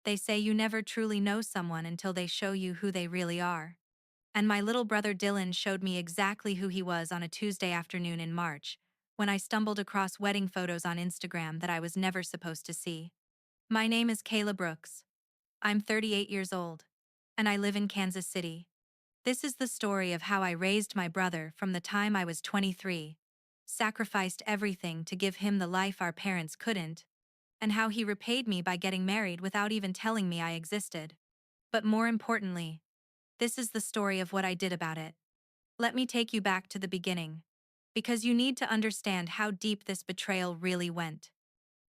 They say you never truly know someone until they show you who they really are. And my little brother Dylan showed me exactly who he was on a Tuesday afternoon in March, when I stumbled across wedding photos on Instagram that I was never supposed to see. My name is Kayla Brooks. I'm 38 years old, and I live in Kansas City. This is the story of how I raised my brother from the time I was 23, sacrificed everything to give him the life our parents couldn't, and how he repaid me by getting married without even telling me I existed. But more importantly, this is the story of what I did about it. Let me take you back to the beginning, because you need to understand how deep this betrayal really went.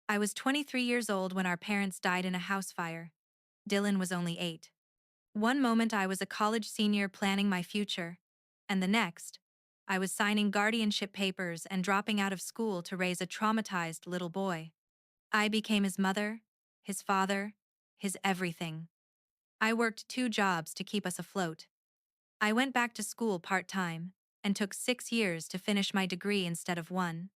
I was 23 years old when our parents died in a house fire. Dylan was only 8. One moment I was a college senior planning my future, and the next, I was signing guardianship papers and dropping out of school to raise a traumatized little boy. I became his mother, his father, his everything. I worked 2 jobs to keep us afloat. I went back to school part-time and took 6 years to finish my degree instead of one.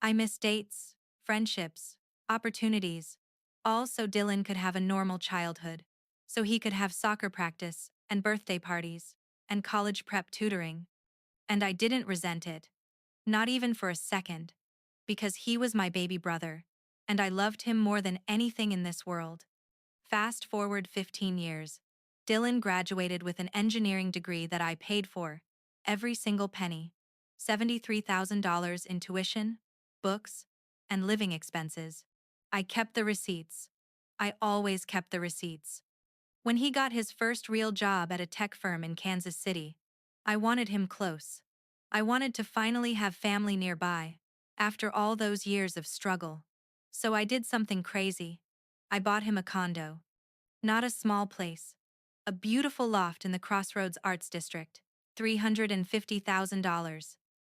I missed dates, friendships, opportunities, all so Dylan could have a normal childhood, so he could have soccer practice and birthday parties and college prep tutoring. And I didn't resent it, not even for a second, because he was my baby brother, and I loved him more than anything in this world. Fast forward 15 years. Dylan graduated with an engineering degree that I paid for, every single penny. $73,000 in tuition, books, and living expenses. I kept the receipts. I always kept the receipts. When he got his first real job at a tech firm in Kansas City, I wanted him close. I wanted to finally have family nearby, after all those years of struggle. So I did something crazy. I bought him a condo. Not a small place. A beautiful loft in the Crossroads Arts District, $350,000.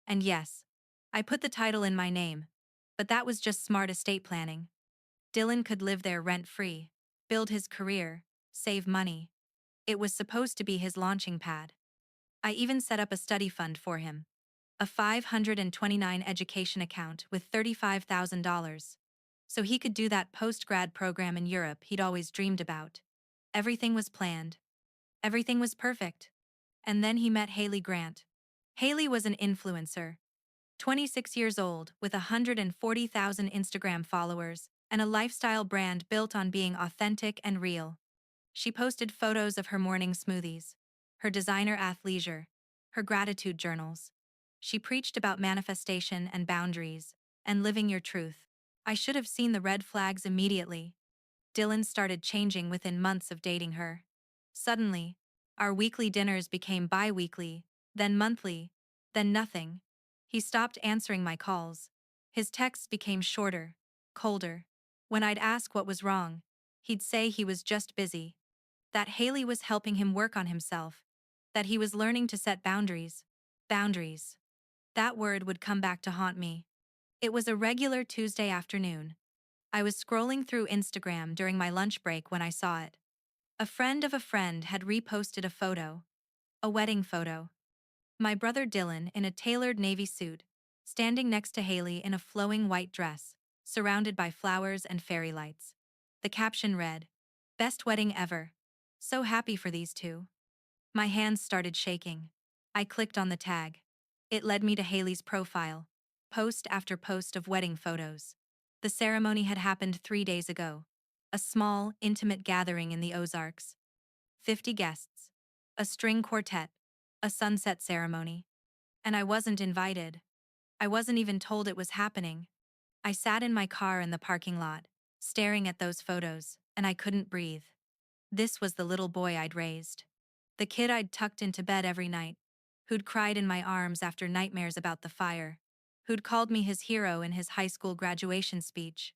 And yes, I put the title in my name, but that was just smart estate planning. Dylan could live there rent-free, build his career, save money. It was supposed to be his launching pad. I even set up a study fund for him, a 529 education account with $35,000, so he could do that post-grad program in Europe he'd always dreamed about. Everything was planned. Everything was perfect. And then he met Hailey Grant. Hailey was an influencer, 26 years old with 140,000 Instagram followers and a lifestyle brand built on being authentic and real. She posted photos of her morning smoothies, her designer athleisure, her gratitude journals. She preached about manifestation and boundaries, and living your truth. I should have seen the red flags immediately. Dylan started changing within months of dating her. Suddenly, our weekly dinners became bi-weekly, then monthly, then nothing. He stopped answering my calls. His texts became shorter, colder. When I'd ask what was wrong, he'd say he was just busy, that Haley was helping him work on himself, that he was learning to set boundaries. Boundaries. That word would come back to haunt me. It was a regular Tuesday afternoon. I was scrolling through Instagram during my lunch break when I saw it. A friend of a friend had reposted a photo, a wedding photo. My brother Dylan in a tailored navy suit, standing next to Haley in a flowing white dress, surrounded by flowers and fairy lights. The caption read, "Best wedding ever. So happy for these two." My hands started shaking. I clicked on the tag. It led me to Haley's profile, post after post of wedding photos. The ceremony had happened 3 days ago. A small, intimate gathering in the Ozarks. 50 guests. A string quartet. A sunset ceremony. And I wasn't invited. I wasn't even told it was happening. I sat in my car in the parking lot, staring at those photos, and I couldn't breathe. This was the little boy I'd raised. The kid I'd tucked into bed every night, who'd cried in my arms after nightmares about the fire, who'd called me his hero in his high school graduation speech.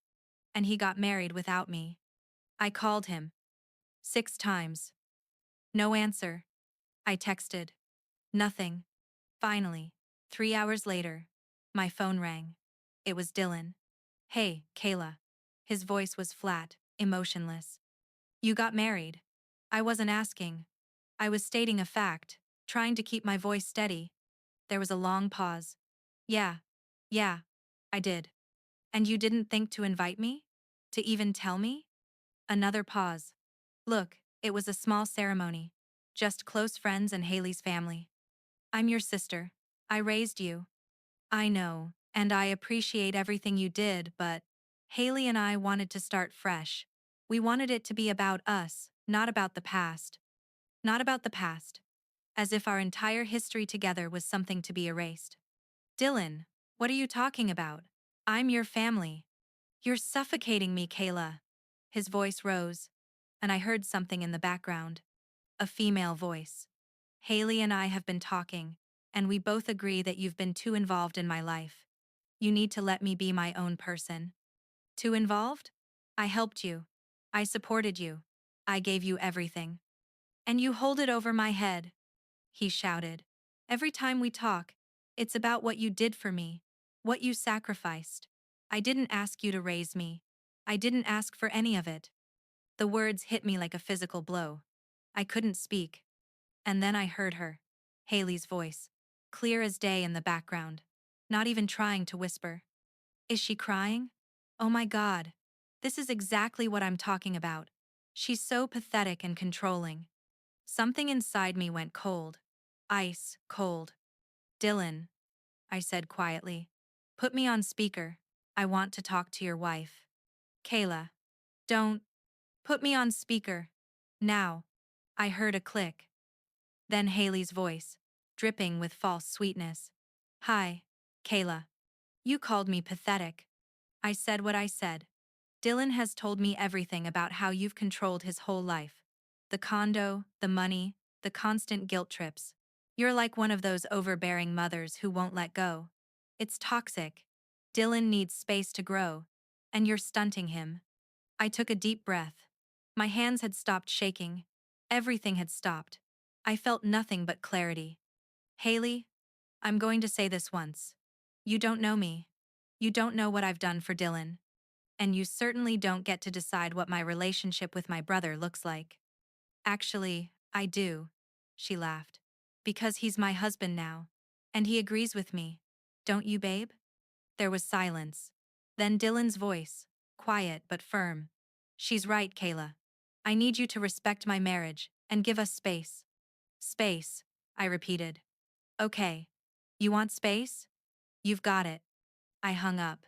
And he got married without me. I called him. 6 times. No answer. I texted. Nothing. Finally, 3 hours later, my phone rang. It was Dylan. "Hey, Kayla." His voice was flat, emotionless. "You got married." I wasn't asking. I was stating a fact, trying to keep my voice steady. There was a long pause. Yeah, yeah, I did. "And you didn't think to invite me? To even tell me?" Another pause. Look, it was a small ceremony. Just close friends and Hailey's family. I'm your sister. I raised you. I know, and I appreciate everything you did, but Hailey and I wanted to start fresh. We wanted it to be about us, not about the past. Not about the past. As if our entire history together was something to be erased. Dylan, what are you talking about? I'm your family. You're suffocating me, Kayla. His voice rose, and I heard something in the background. A female voice. Hailey and I have been talking, and we both agree that you've been too involved in my life. You need to let me be my own person. Too involved? I helped you. I supported you. I gave you everything. And you hold it over my head, he shouted. Every time we talk, it's about what you did for me, what you sacrificed. I didn't ask you to raise me. I didn't ask for any of it. The words hit me like a physical blow. I couldn't speak. And then I heard her, Hailey's voice, clear as day in the background, not even trying to whisper. Is she crying? Oh my God. This is exactly what I'm talking about. She's so pathetic and controlling. Something inside me went cold. Ice cold. Dylan, I said quietly. Put me on speaker. I want to talk to your wife. Kayla. Don't. Put me on speaker. Now. I heard a click. Then Hailey's voice, dripping with false sweetness. Hi, Kayla. You called me pathetic. I said what I said. Dylan has told me everything about how you've controlled his whole life. The condo, the money, the constant guilt trips. You're like one of those overbearing mothers who won't let go. It's toxic. Dylan needs space to grow, and you're stunting him. I took a deep breath. My hands had stopped shaking. Everything had stopped. I felt nothing but clarity. Hailey, I'm going to say this once. You don't know me. You don't know what I've done for Dylan. And you certainly don't get to decide what my relationship with my brother looks like. Actually, I do, she laughed. Because he's my husband now. And he agrees with me. Don't you, babe? There was silence. Then Dylan's voice, quiet but firm. She's right, Kayla. I need you to respect my marriage and give us space. Space, I repeated. Okay. You want space? You've got it. I hung up.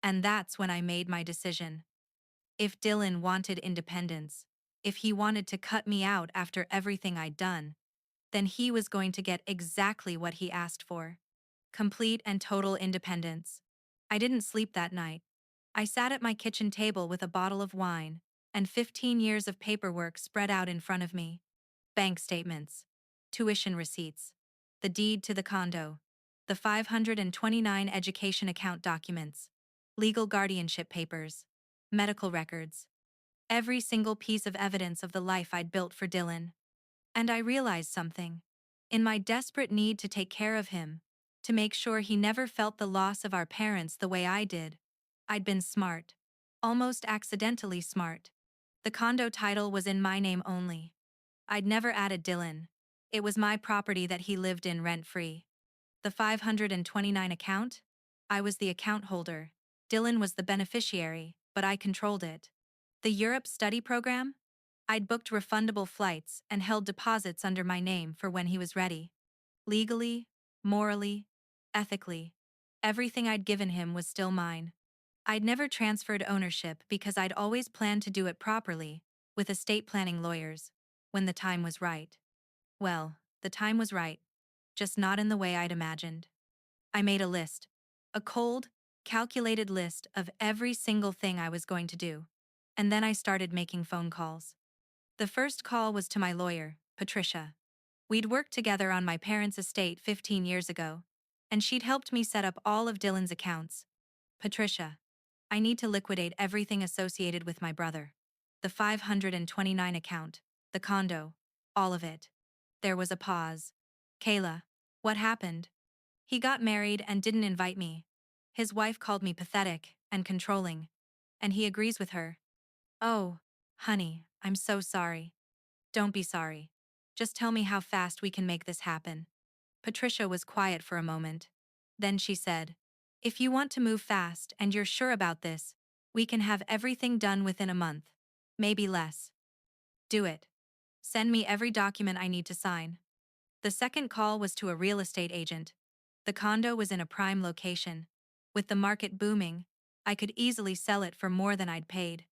And that's when I made my decision. If Dylan wanted independence, if he wanted to cut me out after everything I'd done, then he was going to get exactly what he asked for. Complete and total independence. I didn't sleep that night. I sat at my kitchen table with a bottle of wine and 15 years of paperwork spread out in front of me. Bank statements, tuition receipts, the deed to the condo, the 529 education account documents, legal guardianship papers, medical records, every single piece of evidence of the life I'd built for Dylan. And I realized something. In my desperate need to take care of him, to make sure he never felt the loss of our parents the way I did, I'd been smart. Almost accidentally smart. The condo title was in my name only. I'd never added Dylan. It was my property that he lived in rent-free. The 529 account? I was the account holder. Dylan was the beneficiary, but I controlled it. The Europe study program? I'd booked refundable flights and held deposits under my name for when he was ready. Legally, morally, ethically, everything I'd given him was still mine. I'd never transferred ownership because I'd always planned to do it properly, with estate planning lawyers, when the time was right. Well, the time was right, just not in the way I'd imagined. I made a list, a cold, calculated list of every single thing I was going to do, and then I started making phone calls. The first call was to my lawyer, Patricia. We'd worked together on my parents' estate 15 years ago, and she'd helped me set up all of Dylan's accounts. Patricia, I need to liquidate everything associated with my brother. The 529 account, the condo, all of it. There was a pause. Kayla, what happened? He got married and didn't invite me. His wife called me pathetic and controlling. And he agrees with her. Oh, honey, I'm so sorry. Don't be sorry. Just tell me how fast we can make this happen. Patricia was quiet for a moment. Then she said, if you want to move fast and you're sure about this, we can have everything done within a month. Maybe less. Do it. Send me every document I need to sign. The second call was to a real estate agent. The condo was in a prime location. With the market booming, I could easily sell it for more than I'd paid.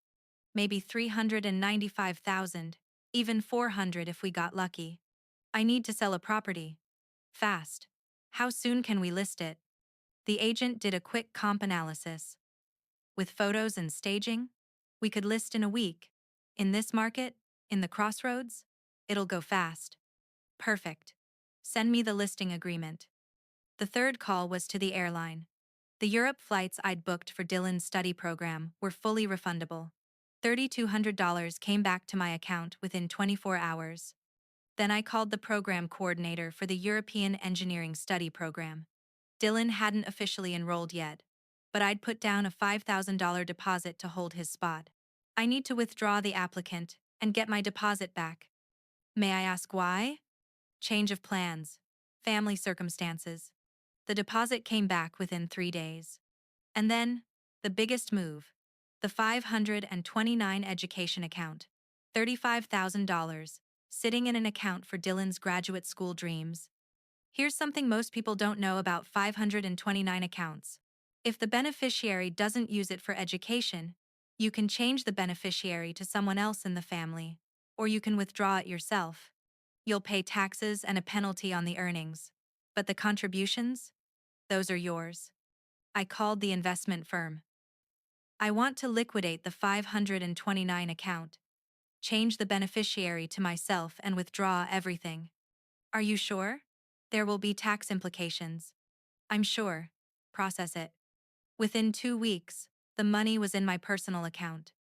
Maybe 395,000, even 400 if we got lucky. I need to sell a property. Fast. How soon can we list it? The agent did a quick comp analysis. With photos and staging, we could list in a week. In this market, in the crossroads, it'll go fast. Perfect. Send me the listing agreement. The third call was to the airline. The Europe flights I'd booked for Dylan's study program were fully refundable. $3,200 came back to my account within 24 hours. Then I called the program coordinator for the European Engineering Study Program. Dylan hadn't officially enrolled yet, but I'd put down a $5,000 deposit to hold his spot. I need to withdraw the applicant and get my deposit back. May I ask why? Change of plans. Family circumstances. The deposit came back within 3 days. And then, the biggest move. The 529 education account. $35,000, sitting in an account for Dylan's graduate school dreams. Here's something most people don't know about 529 accounts. If the beneficiary doesn't use it for education, you can change the beneficiary to someone else in the family, or you can withdraw it yourself. You'll pay taxes and a penalty on the earnings. But the contributions? Those are yours. I called the investment firm. I want to liquidate the 529 account, change the beneficiary to myself and withdraw everything. Are you sure? There will be tax implications. I'm sure. Process it. Within 2 weeks, the money was in my personal account.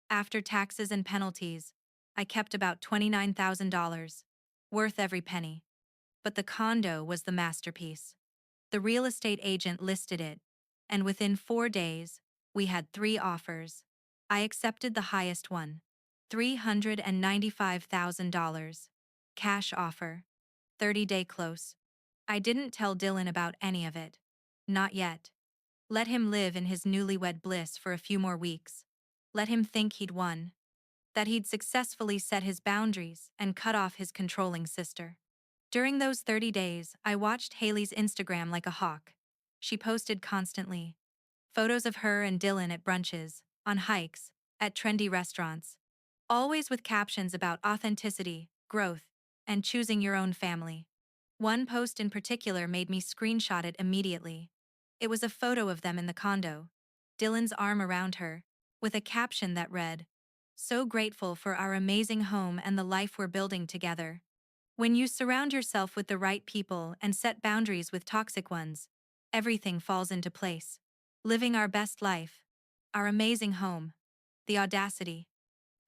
After taxes and penalties, I kept about $29,000, worth every penny. But the condo was the masterpiece. The real estate agent listed it, and within 4 days, we had 3 offers. I accepted the highest one, $395,000. Cash offer. 30-day close. I didn't tell Dylan about any of it. Not yet. Let him live in his newlywed bliss for a few more weeks. Let him think he'd won. That he'd successfully set his boundaries and cut off his controlling sister. During those 30 days, I watched Hailey's Instagram like a hawk. She posted constantly. Photos of her and Dylan at brunches, on hikes, at trendy restaurants. Always with captions about authenticity, growth, and choosing your own family. One post in particular made me screenshot it immediately. It was a photo of them in the condo, Dylan's arm around her, with a caption that read, "So grateful for our amazing home and the life we're building together." When you surround yourself with the right people and set boundaries with toxic ones, everything falls into place. Living our best life. Our amazing home. The audacity.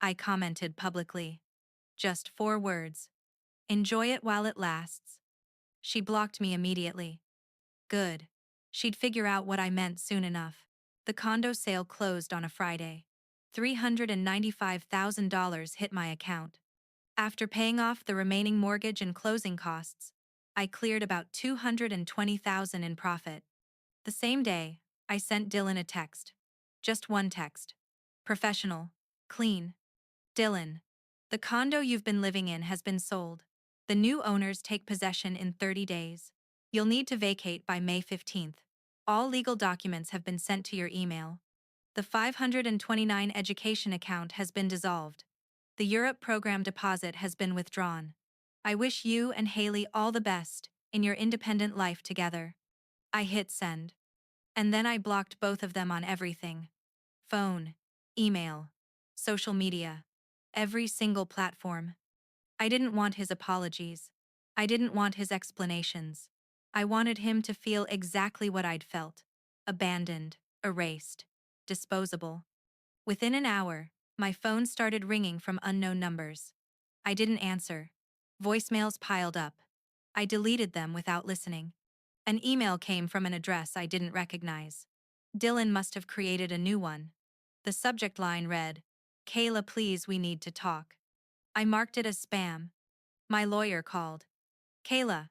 I commented publicly. Just 4 words. Enjoy it while it lasts. She blocked me immediately. Good. She'd figure out what I meant soon enough. The condo sale closed on a Friday. $395,000 hit my account. After paying off the remaining mortgage and closing costs, I cleared about $220,000 in profit. The same day, I sent Dylan a text. Just one text. Professional. Clean. Dylan. The condo you've been living in has been sold. The new owners take possession in 30 days. You'll need to vacate by May 15th. All legal documents have been sent to your email. The 529 education account has been dissolved. The Europe program deposit has been withdrawn. I wish you and Hailey all the best in your independent life together. I hit send. And then I blocked both of them on everything. Phone, email, social media, every single platform. I didn't want his apologies. I didn't want his explanations. I wanted him to feel exactly what I'd felt. Abandoned, erased, disposable. Within an hour, my phone started ringing from unknown numbers. I didn't answer. Voicemails piled up. I deleted them without listening. An email came from an address I didn't recognize. Dylan must have created a new one. The subject line read, "Kayla, please, we need to talk." I marked it as spam. My lawyer called. "Kayla,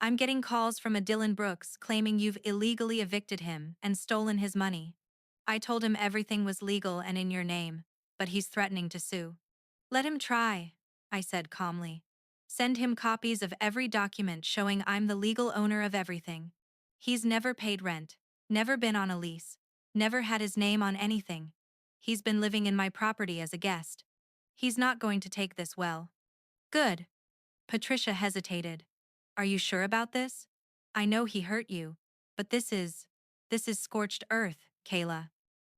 I'm getting calls from a Dylan Brooks claiming you've illegally evicted him and stolen his money. I told him everything was legal and in your name. but he's threatening to sue. Let him try, I said calmly. Send him copies of every document showing I'm the legal owner of everything. He's never paid rent, never been on a lease, never had his name on anything. He's been living in my property as a guest. He's not going to take this well. Good. Patricia hesitated. Are you sure about this? I know he hurt you, but this is scorched earth, Kayla.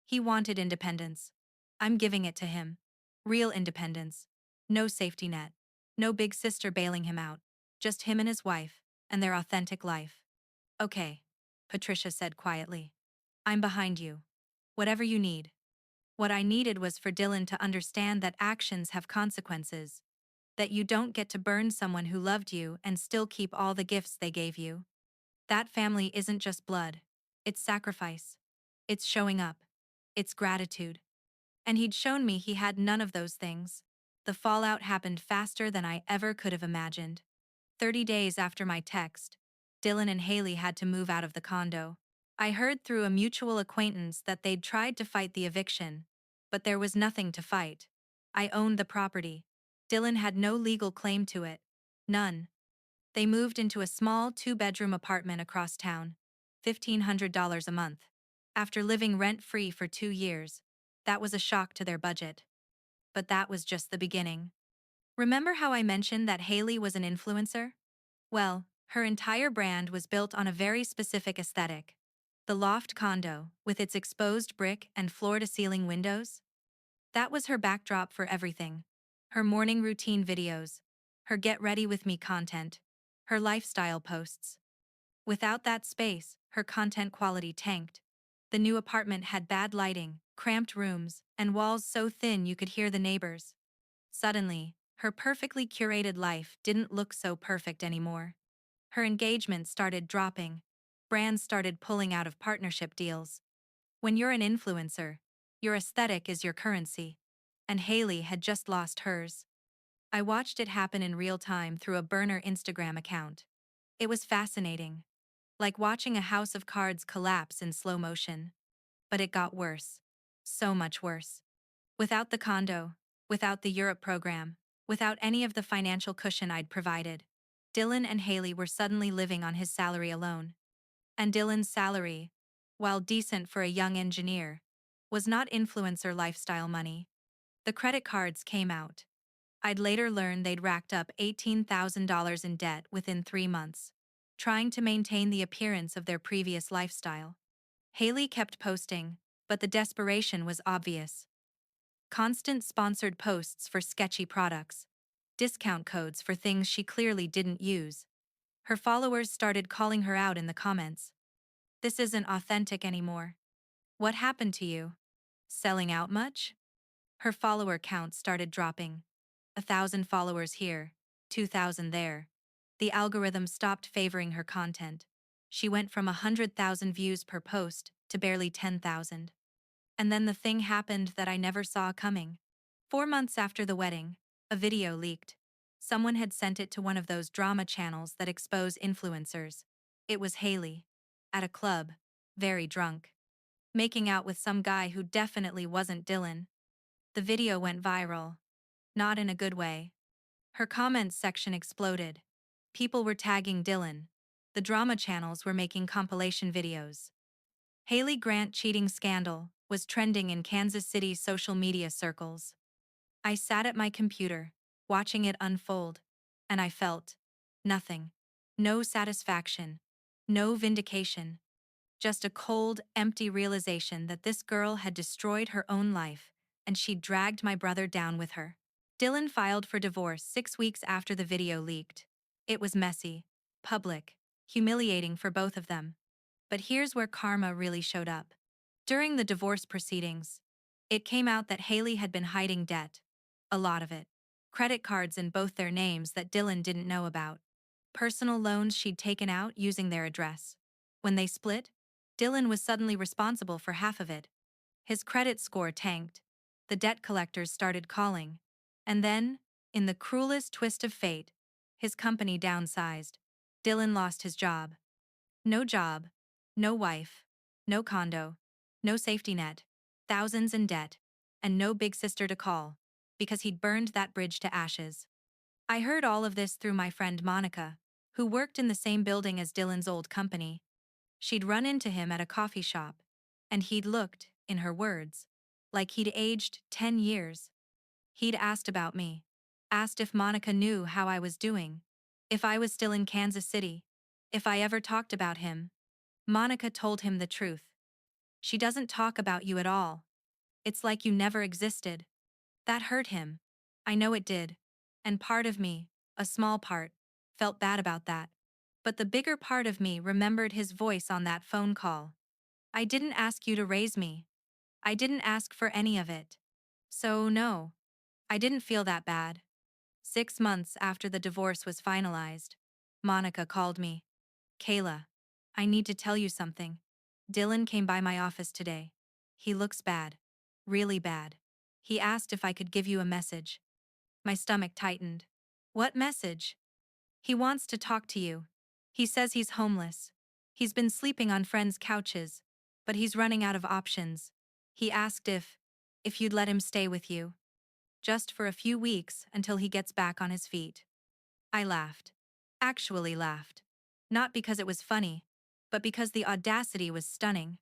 He wanted independence. I'm giving it to him. Real independence. No safety net. No big sister bailing him out. Just him and his wife, and their authentic life. Okay, Patricia said quietly. I'm behind you. Whatever you need. What I needed was for Dylan to understand that actions have consequences, that you don't get to burn someone who loved you and still keep all the gifts they gave you. That family isn't just blood. It's sacrifice. It's showing up. It's gratitude. And he'd shown me he had none of those things. The fallout happened faster than I ever could have imagined. 30 days after my text, Dylan and Hailey had to move out of the condo. I heard through a mutual acquaintance that they'd tried to fight the eviction, but there was nothing to fight. I owned the property. Dylan had no legal claim to it. None. They moved into a small 2-bedroom apartment across town, $1,500 a month. After living rent-free for 2 years, that was a shock to their budget. But that was just the beginning. Remember how I mentioned that Hailey was an influencer? Well, her entire brand was built on a very specific aesthetic. The loft condo, with its exposed brick and floor-to-ceiling windows. That was her backdrop for everything. Her morning routine videos, her get-ready-with-me content, her lifestyle posts. Without that space, her content quality tanked. The new apartment had bad lighting, cramped rooms, and walls so thin you could hear the neighbors. Suddenly, her perfectly curated life didn't look so perfect anymore. Her engagement started dropping. Brands started pulling out of partnership deals. When you're an influencer, your aesthetic is your currency. And Hailey had just lost hers. I watched it happen in real time through a burner Instagram account. It was fascinating. Like watching a house of cards collapse in slow motion. But it got worse. So much worse. Without the condo, without the Europe program, without any of the financial cushion I'd provided, Dylan and Hailey were suddenly living on his salary alone. And Dylan's salary, while decent for a young engineer, was not influencer lifestyle money. The credit cards came out. I'd later learn they'd racked up $18,000 in debt within 3 months, trying to maintain the appearance of their previous lifestyle. Hailey kept posting, but the desperation was obvious. Constant sponsored posts for sketchy products, discount codes for things she clearly didn't use. Her followers started calling her out in the comments. This isn't authentic anymore. What happened to you? Selling out much? Her follower count started dropping. 1,000 followers here, 2,000 there. The algorithm stopped favoring her content. She went from 100,000 views per post to barely 10,000. And then the thing happened that I never saw coming. 4 months after the wedding, a video leaked. Someone had sent it to one of those drama channels that expose influencers. It was Hailey. At a club. Very drunk. Making out with some guy who definitely wasn't Dylan. The video went viral. Not in a good way. Her comments section exploded. People were tagging Dylan. The drama channels were making compilation videos. Hailey Grant cheating scandal was trending in Kansas City's social media circles. I sat at my computer, watching it unfold, and I felt nothing. No satisfaction. No vindication. Just a cold, empty realization that this girl had destroyed her own life, and she'd dragged my brother down with her. Dylan filed for divorce 6 weeks after the video leaked. It was messy, public, humiliating for both of them. But here's where karma really showed up. During the divorce proceedings, it came out that Hailey had been hiding debt. A lot of it. Credit cards in both their names that Dylan didn't know about. Personal loans she'd taken out using their address. When they split, Dylan was suddenly responsible for half of it. His credit score tanked. The debt collectors started calling. And then, in the cruelest twist of fate, his company downsized. Dylan lost his job. No job, no wife, no condo, no safety net, thousands in debt. and no big sister to call, because he'd burned that bridge to ashes. I heard all of this through my friend Monica, who worked in the same building as Dylan's old company. She'd run into him at a coffee shop, and he'd looked, in her words, like he'd aged 10 years. He'd asked about me, asked if Monica knew how I was doing, if I was still in Kansas City, if I ever talked about him. Monica told him the truth. She doesn't talk about you at all. It's like you never existed. That hurt him. I know it did. And part of me, a small part, felt bad about that. But the bigger part of me remembered his voice on that phone call. I didn't ask you to raise me. I didn't ask for any of it. So, no, I didn't feel that bad. 6 months after the divorce was finalized, Monica called me. Kayla, I need to tell you something. Dylan came by my office today. He looks bad. Really bad. He asked if I could give you a message. My stomach tightened. What message? He wants to talk to you. He says he's homeless. He's been sleeping on friends' couches, but he's running out of options. He asked if you'd let him stay with you. Just for a few weeks until he gets back on his feet. I laughed. Actually laughed. Not because it was funny, but because the audacity was stunning.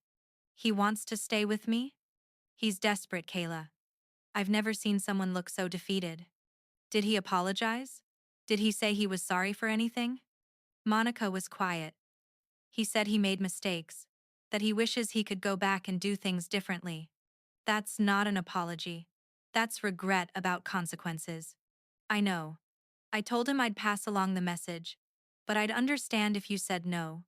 He wants to stay with me? He's desperate, Kayla. I've never seen someone look so defeated. Did he apologize? Did he say he was sorry for anything? Monica was quiet. He said he made mistakes, that he wishes he could go back and do things differently. That's not an apology. That's regret about consequences. I know. I told him I'd pass along the message, but I'd understand if you said no.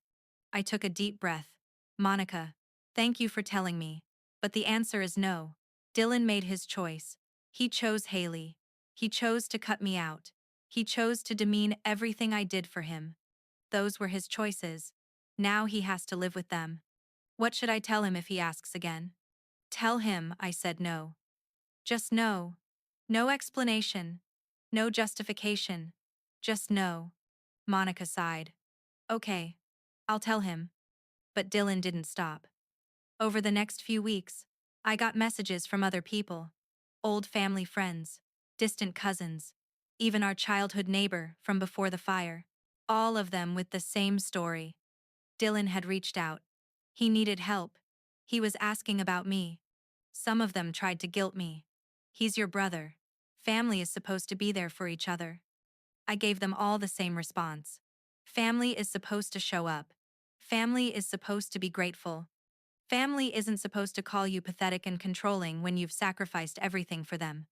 I took a deep breath. Monica, thank you for telling me, but the answer is no. Dylan made his choice. He chose Hailey. He chose to cut me out. He chose to demean everything I did for him. Those were his choices. Now he has to live with them. What should I tell him if he asks again? Tell him I said no. Just no. No explanation. No justification. Just no. Monica sighed. Okay. I'll tell him. But Dylan didn't stop. Over the next few weeks, I got messages from other people. Old family friends, distant cousins, even our childhood neighbor from before the fire. All of them with the same story. Dylan had reached out. He needed help. He was asking about me. Some of them tried to guilt me. He's your brother. Family is supposed to be there for each other. I gave them all the same response. Family is supposed to show up. Family is supposed to be grateful. Family isn't supposed to call you pathetic and controlling when you've sacrificed everything for them.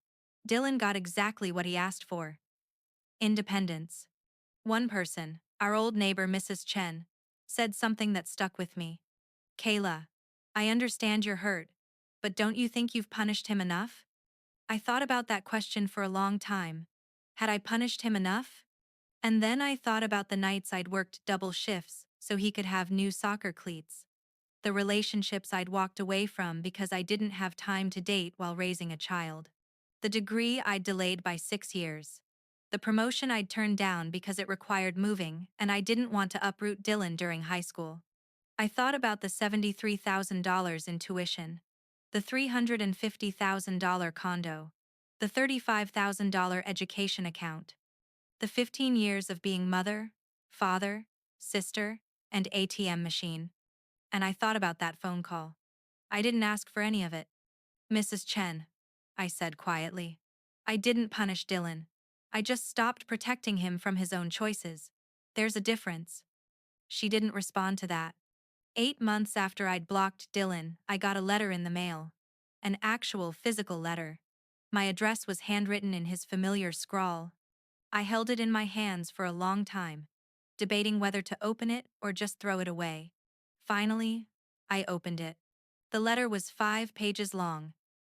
Dylan got exactly what he asked for. Independence. One person, our old neighbor Mrs. Chen, said something that stuck with me. Kayla, I understand you're hurt, but don't you think you've punished him enough? I thought about that question for a long time. Had I punished him enough? And then I thought about the nights I'd worked double shifts so he could have new soccer cleats. The relationships I'd walked away from because I didn't have time to date while raising a child. The degree I'd delayed by 6 years. The promotion I'd turned down because it required moving and I didn't want to uproot Dylan during high school. I thought about the $73,000 in tuition, the $350,000 condo, the $35,000 education account, the 15 years of being mother, father, sister, and ATM machine. And I thought about that phone call. I didn't ask for any of it. Mrs. Chen, I said quietly. I didn't punish Dylan. I just stopped protecting him from his own choices. There's a difference. She didn't respond to that. 8 months after I'd blocked Dylan, I got a letter in the mail. An actual physical letter. My address was handwritten in his familiar scrawl. I held it in my hands for a long time, debating whether to open it or just throw it away. Finally, I opened it. The letter was 5 pages long,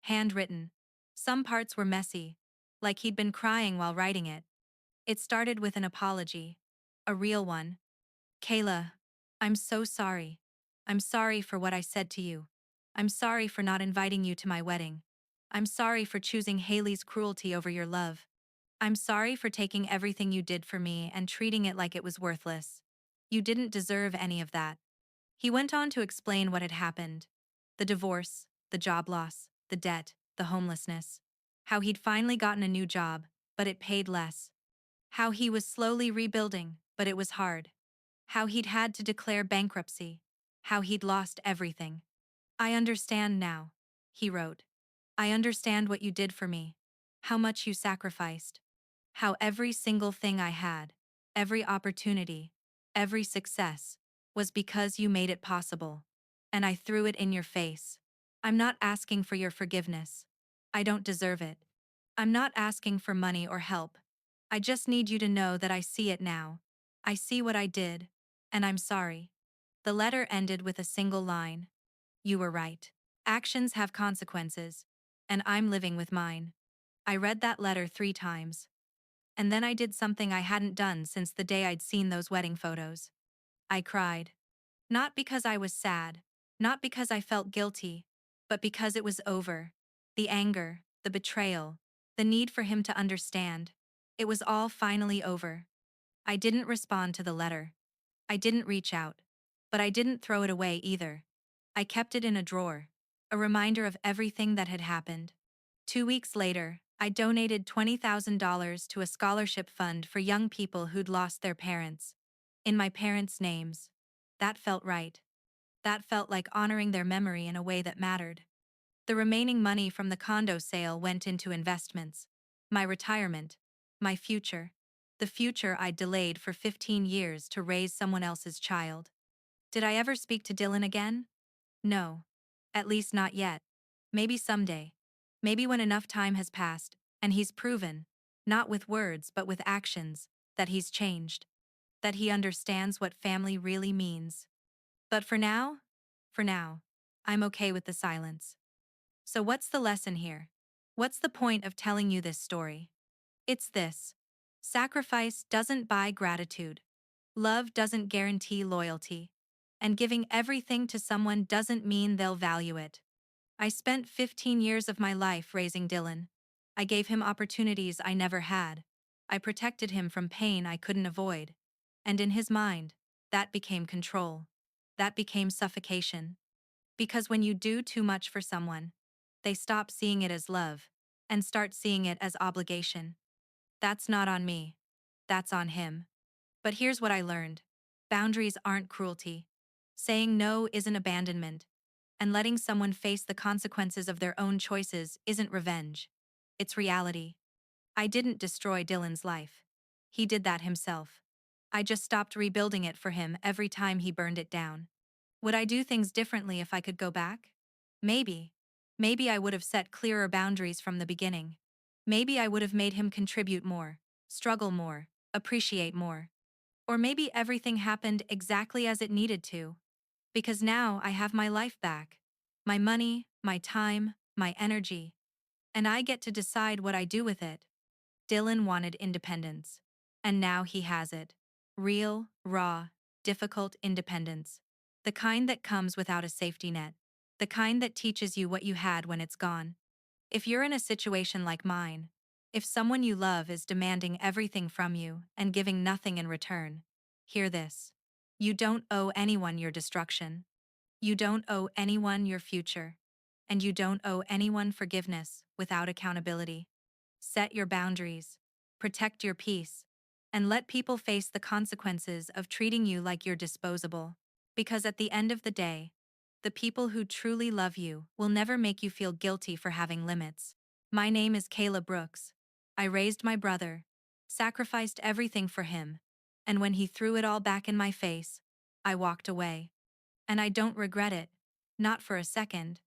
handwritten. Some parts were messy, like he'd been crying while writing it. It started with an apology, a real one. Kayla, I'm so sorry. I'm sorry for what I said to you. I'm sorry for not inviting you to my wedding. I'm sorry for choosing Hailey's cruelty over your love. I'm sorry for taking everything you did for me and treating it like it was worthless. You didn't deserve any of that. He went on to explain what had happened. The divorce, the job loss, the debt. the homelessness. How he'd finally gotten a new job, but it paid less. How he was slowly rebuilding, but it was hard. How he'd had to declare bankruptcy. How he'd lost everything. I understand now, he wrote. I understand what you did for me. How much you sacrificed. How every single thing I had, every opportunity, every success, was because you made it possible. And I threw it in your face. I'm not asking for your forgiveness. I don't deserve it. I'm not asking for money or help. I just need you to know that I see it now. I see what I did, and I'm sorry. The letter ended with a single line. You were right. Actions have consequences, and I'm living with mine. I read that letter 3 times. And then I did something I hadn't done since the day I'd seen those wedding photos. I cried. Not because I was sad, not because I felt guilty, but because it was over. The anger, the betrayal, the need for him to understand. It was all finally over. I didn't respond to the letter. I didn't reach out. But I didn't throw it away either. I kept it in a drawer, a reminder of everything that had happened. 2 weeks later, I donated $20,000 to a scholarship fund for young people who'd lost their parents. In my parents' names. That felt right. That felt like honoring their memory in a way that mattered. The remaining money from the condo sale went into investments. My retirement. My future. The future I'd delayed for 15 years to raise someone else's child. Did I ever speak to Dylan again? No. At least not yet. Maybe someday. Maybe when enough time has passed, and he's proven, not with words but with actions, that he's changed. That he understands what family really means. But for now, I'm okay with the silence. So what's the lesson here? What's the point of telling you this story? It's this. Sacrifice doesn't buy gratitude. Love doesn't guarantee loyalty. And giving everything to someone doesn't mean they'll value it. I spent 15 years of my life raising Dylan. I gave him opportunities I never had. I protected him from pain I couldn't avoid. And in his mind, that became control. That became suffocation. Because when you do too much for someone, they stop seeing it as love and start seeing it as obligation. That's not on me. That's on him. But here's what I learned. Boundaries aren't cruelty. Saying no isn't abandonment. And letting someone face the consequences of their own choices isn't revenge. It's reality. I didn't destroy Dylan's life. He did that himself. I just stopped rebuilding it for him every time he burned it down. Would I do things differently if I could go back? Maybe. Maybe I would have set clearer boundaries from the beginning. Maybe I would have made him contribute more, struggle more, appreciate more. Or maybe everything happened exactly as it needed to. Because now I have my life back. My money, my time, my energy. And I get to decide what I do with it. Dylan wanted independence. And now he has it. Real, raw, difficult independence. The kind that comes without a safety net. The kind that teaches you what you had when it's gone. If you're in a situation like mine, if someone you love is demanding everything from you and giving nothing in return, hear this. You don't owe anyone your destruction. You don't owe anyone your future. And you don't owe anyone forgiveness without accountability. Set your boundaries, protect your peace, and let people face the consequences of treating you like you're disposable. Because at the end of the day, the people who truly love you will never make you feel guilty for having limits. My name is Kayla Brooks. I raised my brother, sacrificed everything for him, and when he threw it all back in my face, I walked away. And I don't regret it, not for a second.